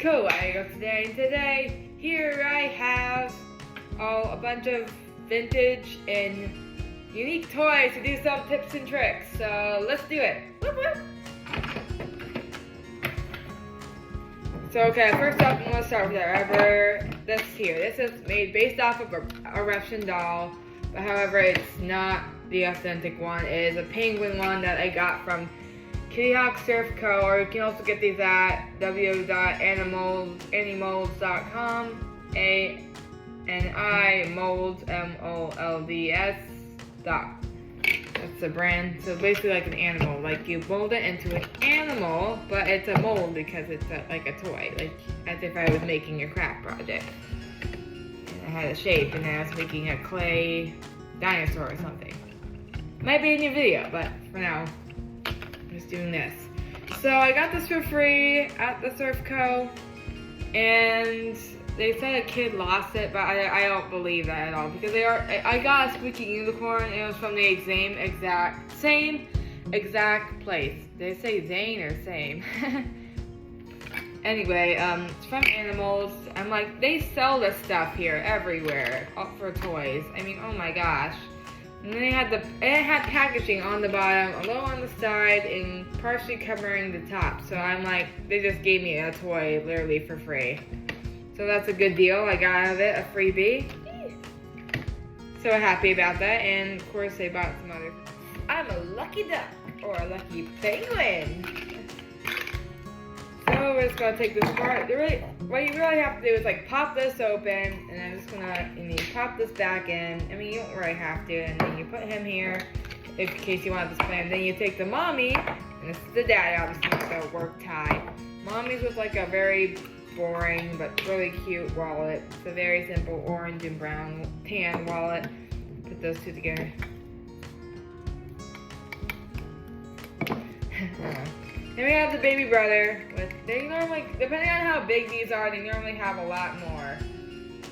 Kawaii today, and today here I have a bunch of vintage and unique toys to do some tips and tricks. So let's do it. Whoop, whoop. So okay, first up I'm gonna start with this here. This is made based off of a Russian doll, but however it's not the authentic one. It is a penguin one that I got from Kitty Hawk Surf Co. Or you can also get these at www.animolds.com. Molds MOLDS. That's the brand. So basically like an animal. Like you mold it into an animal, but it's a mold because it's like a toy. Like as if I was making a craft project. And it had a shape and I was making a clay dinosaur or something. Might be in your video, but for now, I'm just doing this. So I got this for free at the Surf Co. And they said a kid lost it, but I don't believe that at all because I got a squeaky unicorn and it was from the same exact place. Did I say Zane or same? Anyway, it's from Animals. I'm like, they sell this stuff here everywhere for toys. I mean, oh my gosh. And then it had packaging on the bottom, a little on the side, and partially covering the top. So I'm like, they just gave me a toy literally for free. So that's a good deal. I got out of it a freebie. So happy about that. And of course, they bought some other. I'm a lucky duck or a lucky penguin. So we're just gonna take this apart. What you really have to do is like pop this open, and I'm just gonna pop this back in. I mean, you don't really have to, and then you put him here in case you want to display him. Then you take the mommy, and this is the daddy, obviously with a work tie. Mommy's with like a very boring but really cute wallet. It's a very simple orange and brown tan wallet. Put those two together. And we have the baby brother. They normally, depending on how big these are, they normally have a lot more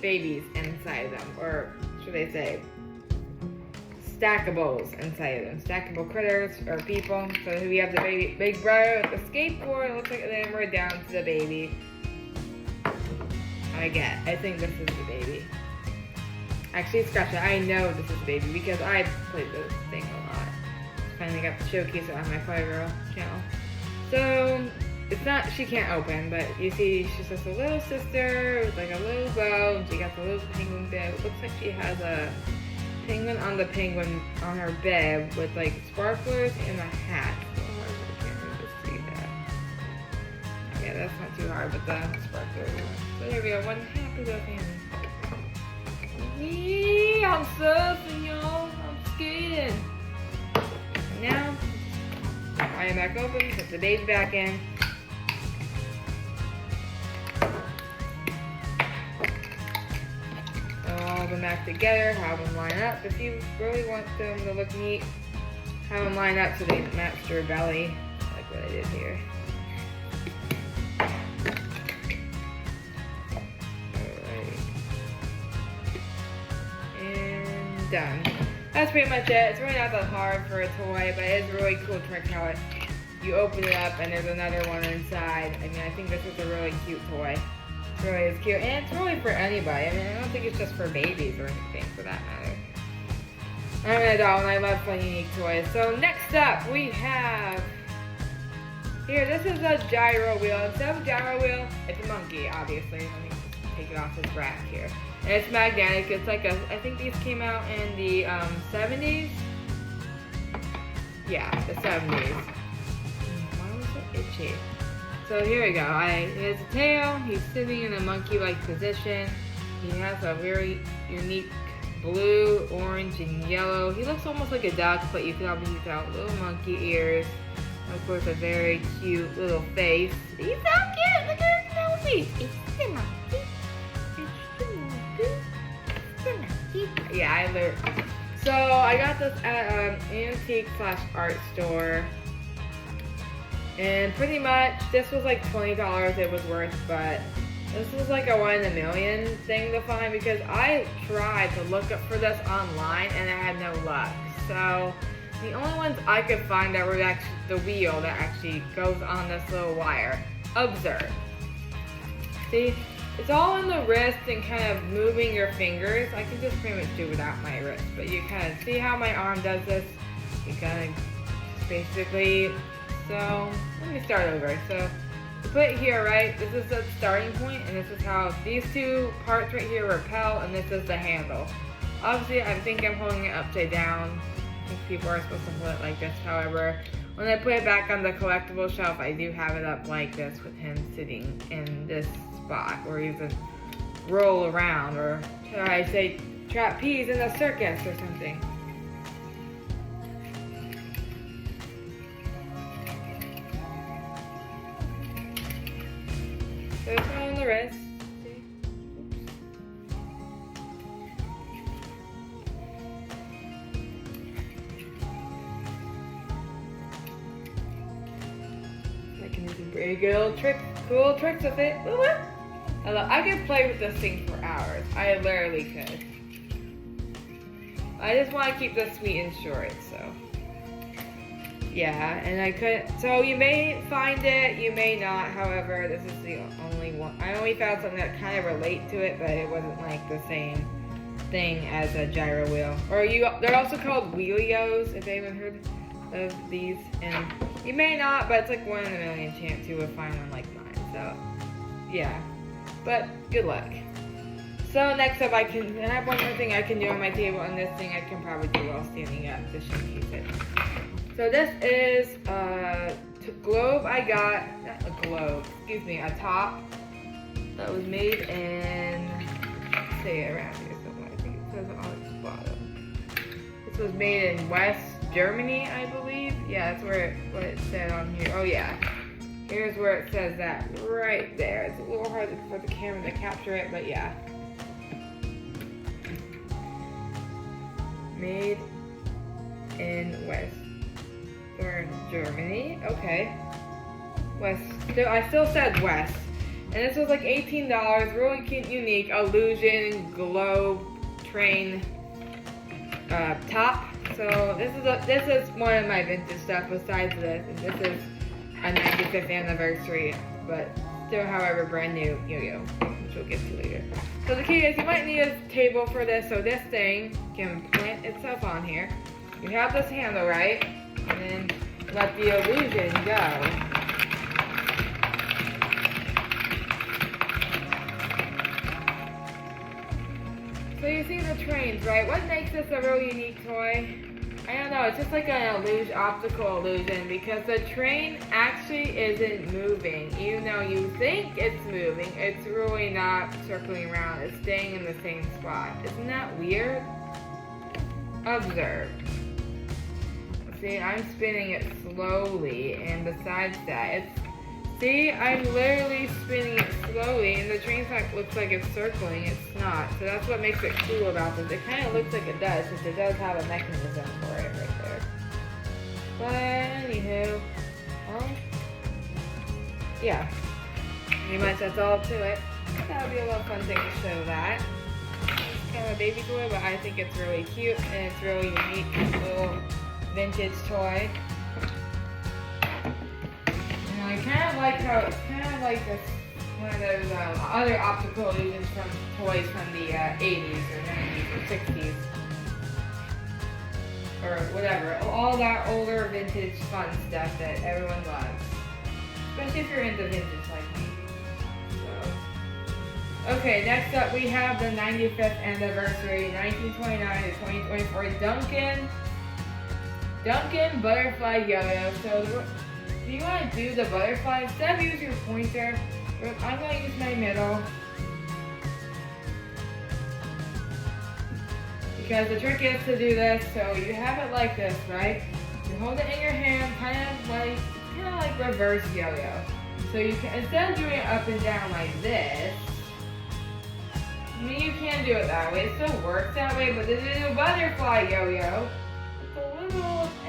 babies inside of them. Or should they say, stackables inside of them. Stackable critters or people. So we have the big brother with the skateboard. It looks like then we're down to the baby. I think this is the baby. Actually, scratch that. I know this is the baby because I played this thing a lot. Finally got to showcase it on my Fire Girl channel. So, it's not, she can't open, but you see she's just a little sister with like a little bow, and she got the little penguin bed. It looks like she has a penguin on her bed with like sparklers and a hat. So hard for the camera to see that. Yeah, that's not too hard, but the sparklers. So there we go, one happy little family. Yeah, I'm surfing, y'all. I'm skating. And now, pry it back open, put the baby back in. Throw all of them back together, have them line up. If you really want them to look neat, have them line up so they match your belly, like what I did here. Alright. And done. That's pretty much it. It's really not that hard for a toy, but it is a really cool trick how you open it up and there's another one inside. I mean, I think this is a really cute toy. It really is cute, and it's really for anybody. I mean, I don't think it's just for babies or anything for that matter. I'm an adult and I love fun, unique toys. So next up, we have here. This is a gyro wheel. Instead of a gyro wheel, it's a monkey, obviously. Let me just take it off this rack here. And it's magnetic. It's like I think these came out in the 70s. Yeah, the 70s. Why was it itchy? So here we go. He has a tail. He's sitting in a monkey-like position. He has a very unique blue, orange, and yellow. He looks almost like a duck, but you can obviously tell little monkey ears. And of course, a very cute little face. He's so cute. Look at his nose. It's the monkey. Yeah, I learned. So I got this at an antique/art store, and pretty much this was like $20 it was worth, but this was like a 1 in a million thing to find because I tried to look up for this online and I had no luck. So the only ones I could find that were actually the wheel that actually goes on this little wire. Observe. See, it's all in the wrist and kind of moving your fingers. I can just pretty much do without my wrist, but you kind of see how my arm does this. You kind of basically, so let me start over. So you put it here, right? This is the starting point, and this is how these two parts right here repel, and this is the handle. Obviously, I think I'm holding it upside down. I think people are supposed to hold it like this. However, when I put it back on the collectible shelf, I do have it up like this with him sitting in this spot where he can roll around, or should I say trapeze in a circus or something. So it's on the wrist. See? I can do some pretty good tricks, cool tricks with it. Woo -woo. I could play with this thing for hours. I literally could. I just want to keep this sweet and short, so. Yeah, and I could, so you may find it, you may not. However, this is the only one. I only found something that kind of relate to it, but it wasn't like the same thing as a gyro wheel. Or they're also called wheelios, if anyone heard of these. And you may not, but it's like 1 in a million chance you would find one like mine. So, yeah. But good luck. So next up, I have one more thing I can do on my table, and this thing I can probably do while standing up to showcase it. So this is a globe I got, not a globe, excuse me, a top that was made in, let's say it around here somewhere, I think it says it on its bottom. This was made in West Germany, I believe. Yeah, that's where what it said on here. Oh yeah, here's where it says that right there. It's a little hard for the camera to capture it, but yeah. Made in West Germany. Okay. West. I still said West. And this was like $18. Really cute, unique illusion globe train top. So this is one of my vintage stuff besides this, and this is a 95th anniversary, but still, however, brand new yo-yo, which we'll get to later. So the key is you might need a table for this, so this thing can plant itself on here. You have this handle, right? And then let the illusion go. So you see the trains, right? What makes this a really unique toy? I don't know, it's just like an optical illusion, because the train actually isn't moving. Even though you think it's moving, it's really not circling around. It's staying in the same spot. Isn't that weird? Observe. See, I'm spinning it slowly, and besides that, see, I'm literally spinning it slowly, and the train looks like it's circling. It's not. So that's what makes it cool about this. It kind of looks like it does, since it does have a mechanism for it right there. But anywho, well, yeah. Pretty much that's all to it. That would be a little fun thing to show that. It's kind of a baby toy, but I think it's really cute, and it's really unique. Little vintage toy. And I kind of like how it's kind of like this, one of those other optical illusions from toys from the 80s or 90s or 60s. Or whatever. All that older vintage fun stuff that everyone loves. Especially if you're into vintage like me. So. Okay, next up we have the 95th anniversary, 1929 to 2024 Duncan Butterfly Yo-Yo. So if you want to do the butterfly, instead of using your pointer, I'm going to use my middle. Because the trick is to do this, so you have it like this, right? You hold it in your hand, kind of like reverse yo-yo. So you can, instead of doing it up and down like this, I mean, you can do it that way. It still works that way, but to do a butterfly yo-yo,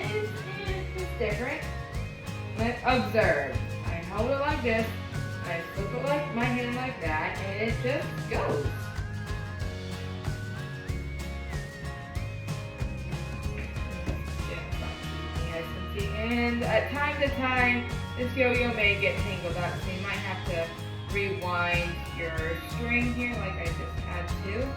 it's different. Let's observe. I hold it like this, I flip it like my hand like that, and it just goes. And at time to time, this yo-yo may get tangled up, so you might have to rewind your string here like I just had to.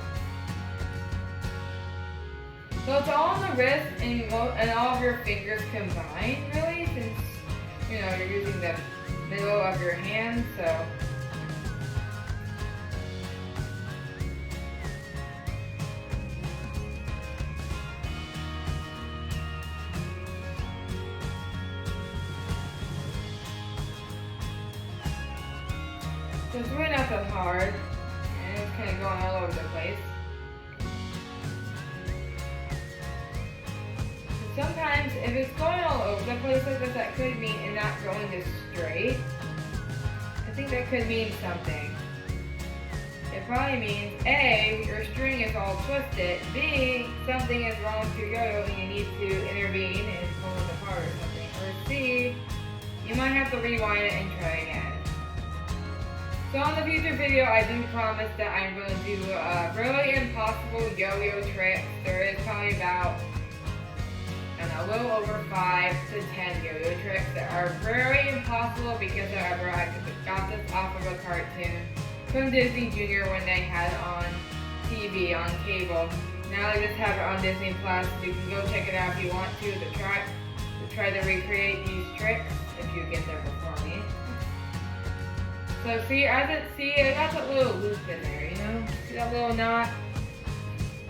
So it's all on the wrist and all of your fingers combined, really, since you're using the middle of your hand. So it's really not that hard, and it's kind of going all over the place. Sometimes, if it's going all over the place like this, that could mean it's not going this straight. I think that could mean something. It probably means A, your string is all twisted, B, something is wrong with your yo-yo and you need to intervene and pull it apart or something, or C, you might have to rewind it and try again. So on the future video, I do promise that I'm going to do a really impossible yo-yo trick. There is probably about a little over 5 to 10 yo-yo tricks that are very impossible because however I got this off of a cartoon from Disney Junior when they had it on TV, on cable. Now they just have it on Disney Plus. You can go check it out if you want to try to recreate these tricks if you get there before me. So see, I got that little loop in there, See that little knot?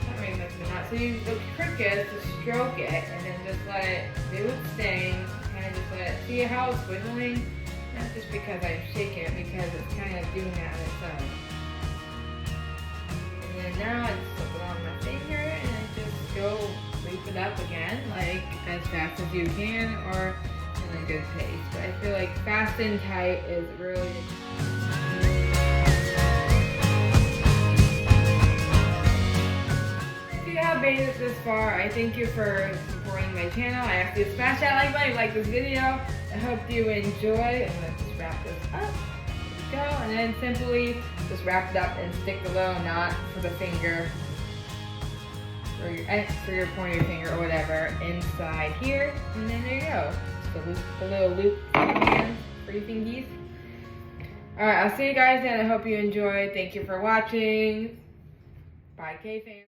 Not really much of a knot. So the trick is to stroke it and then just let it do its thing. Kind of just let it, see how it's wiggling? Not just because I'm shaking it, because it's kind of doing that on its own. And then now I just slip it on my finger and then just go loop it up again, like as fast as you can or in a good pace. But I feel like fast and tight is really made it this far. I thank you for supporting my channel. I ask you to smash that like button, like this video. I hope you enjoy. I'm going to just wrap this up. There we go. And then simply just wrap it up and stick the little knot for the finger, for your pointer finger or whatever, inside here. And then there you go. The little loop for your hands, for your fingies. Alright, I'll see you guys then. I hope you enjoyed. Thank you for watching. Bye, K-Fans.